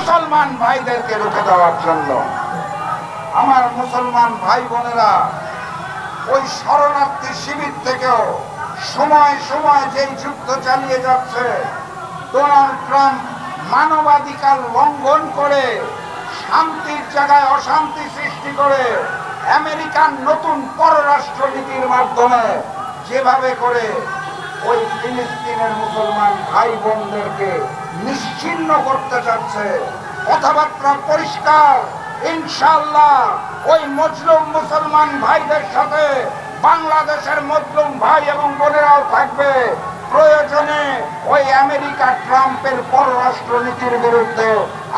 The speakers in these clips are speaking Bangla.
মুসলমান ভাইদেরকে রুখে দেওয়ার জন্য। আমার মুসলমান ভাই বোনেরা, ওই শরণার্থী শিবির থেকেও সময় সময় যেই যুদ্ধ চালিয়ে যাচ্ছে, ডোনাল্ড ট্রাম্প মানবাধিকার লঙ্ঘন করে শান্তির জায়গায় অশান্তি সৃষ্টি করে আমেরিকার নতুন পররাষ্ট্রনীতির মাধ্যমে যেভাবে করে ওই ফিলিস্তিনের মুসলমান ভাই বোনদেরকে নিশ্চিহ্ন করতে চাচ্ছে, কথাবার্তা পরিষ্কার। ইনশাআল্লাহ ওই মজলুম মুসলমান ভাইদের সাথে বাংলাদেশের মজলুম ভাই এবং বোনেরাও থাকবে। প্রয়োজনে ওই আমেরিকা ট্রাম্পের পররাষ্ট্রনীতির বিরুদ্ধে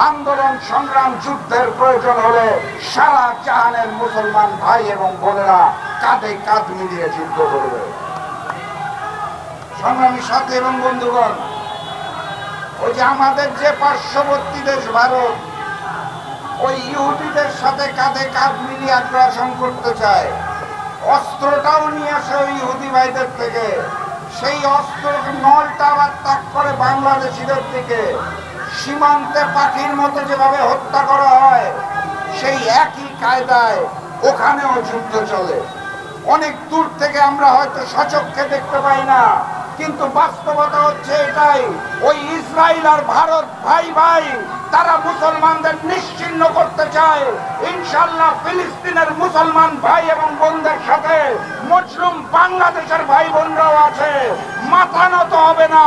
আন্দোলন সংগ্রাম যুদ্ধের প্রয়োজন হলে সারা জাহানের মুসলমান ভাই এবং বোনেরা কাঁধে কাঁধ মিলিয়ে যুদ্ধ করবে। সংগ্রামী সাথী এবং বন্ধুগণ, ওই যে আমাদের যে পার্শ্ববর্তী দেশ ভারত, ওই ইহুদিদের সাথে কাঁধে কাঁধ মিলিয়ে আগ্রাসন করতে চায়, অস্ত্রটাও নিয়ে আসে ওই ইহুদি ভাইদের থেকে। সেই অস্ত্র নলটা আবার তাক করে বাংলাদেশিদের দিকে। সীমান্তে পাখির মতো যেভাবে হত্যা করা হয়, সেই একই কায়দায় ওখানেও যুদ্ধ চলে। অনেক দূর থেকে আমরা হয়তো সচক্ষে দেখতে পাই না, কিন্তু বাস্তবতা হচ্ছে এটাই। ওই ইসরায়েল আর ভারত ভাই ভাই, তারা মুসলমানদের নিশ্চিহ্ন করতে চায়। ইনশাআল্লাহ ফিলিস্তিনের মুসলমান ভাই এবং বোনদের সাথে মুসলিম বাংলাদেশের ভাই বোনরাও আছে। মাথা নত হবে না।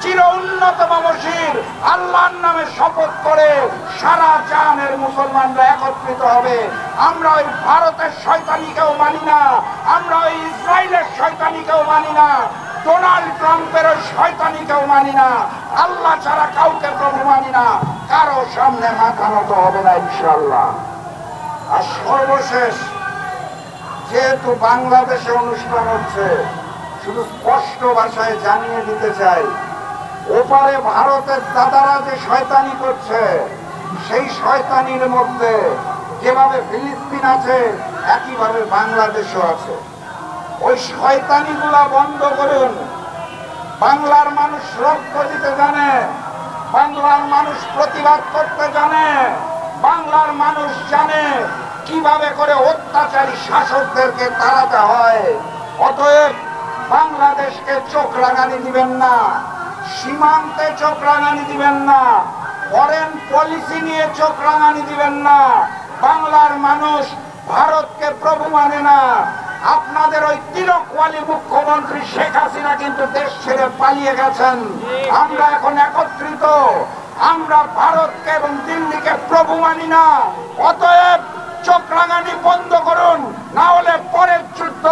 চির উন্নত মমশির আল্লাহর নামে শপথ করে সারা জাহানের মুসলমানরা একত্রিত হবে। আমরা ওই ভারতের শয়তানিকেও মানি না, আমরা ওই ইসরায়েলের শয়তানিকেও মানি না, ডোনাল্ড ট্রাম্পের শয়তানিকেও মানি না, আল্লাহ ছাড়া কাউকে প্রভু মানি না। কারো সামনে মাথা নত হবে না ইনশাআল্লাহ। আর সর্বশেষ, যেহেতু বাংলাদেশে অনুষ্ঠান হচ্ছে, শুধু স্পষ্ট ভাষায় জানিয়ে দিতে চাই, ওপারে ভারতের দাদারা যে শয়তানি করছে, সেই শয়তানির মধ্যে যেভাবে ফিলিস্তিন আছে, একইভাবে বাংলাদেশও আছে। ওই শয়তানিগুলা বন্ধ করুন। বাংলার মানুষ রক্ত দিতে জানে, বাংলার মানুষ প্রতিবাদ করতে জানে, বাংলার মানুষ জানে কিভাবে করে অত্যাচারী শাসকদেরকে তাড়াতে হয়। অতএব বাংলাদেশকে চোখ রাঙানি দিবেন না, সীমান্তে চোখ রাঙানি দিবেন না, ফরেন পলিসি নিয়ে চোখ রাঙানি দিবেন না। বাংলার মানুষ ভারতকে প্রভু মানে না। আপনাদের ওই তিলকওয়ালী মুখ্যমন্ত্রী শেখ হাসিনা কিন্তু দেশ ছেড়ে পালিয়ে গেছেন। আমরা এখন একত্রিত, আমরা ভারতকে এবং দিল্লিকে প্রভু মানি না। অতএব চোখ রাঙানি বন্ধ করুন, না হলে পরের যুদ্ধ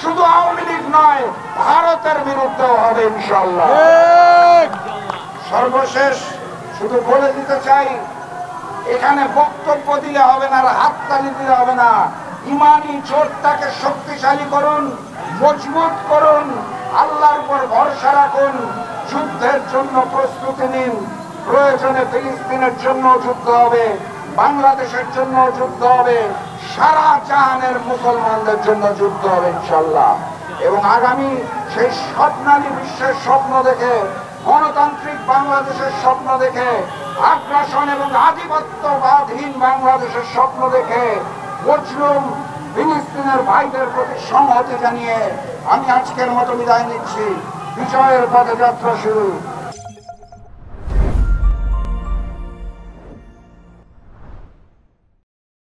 শুধু আওয়ামী লীগ নয়, ভারতের বিরুদ্ধেও হবে ইনশাআল্লাহ। সর্বশেষ শুধু বলে দিতে চাই, এখানে বক্তব্য দিলে হবে না, আর হাততালি দিলে হবে না। ইমানি জোরটাকে শক্তিশালী করুন, মজবুত করুন, আল্লাহর উপর ভরসা রাখুন, যুদ্ধের জন্য প্রস্তুতি নিন। প্রয়োজনে ফিলিস্তিনের জন্য যুদ্ধ হবে, বাংলাদেশের জন্য যুদ্ধ হবে, সারা জাহানের মুসলমানদের জন্য যুদ্ধ হবে ইনশাআল্লাহ। এবং আগামী সেই স্বপ্নালী বিশ্বের স্বপ্ন দেখে, গণতান্ত্রিক বাংলাদেশের স্বপ্ন দেখে, আগ্রাসন এবং আধিপত্যবাদহীন বাংলাদেশের স্বপ্ন দেখে মজলুম ফিলিস্তিনের ভাইদের প্রতি সংহতি জানিয়ে আমি আজকের মতো বিদায় নিচ্ছি। বিজয়ের পথযাত্রা শুরু।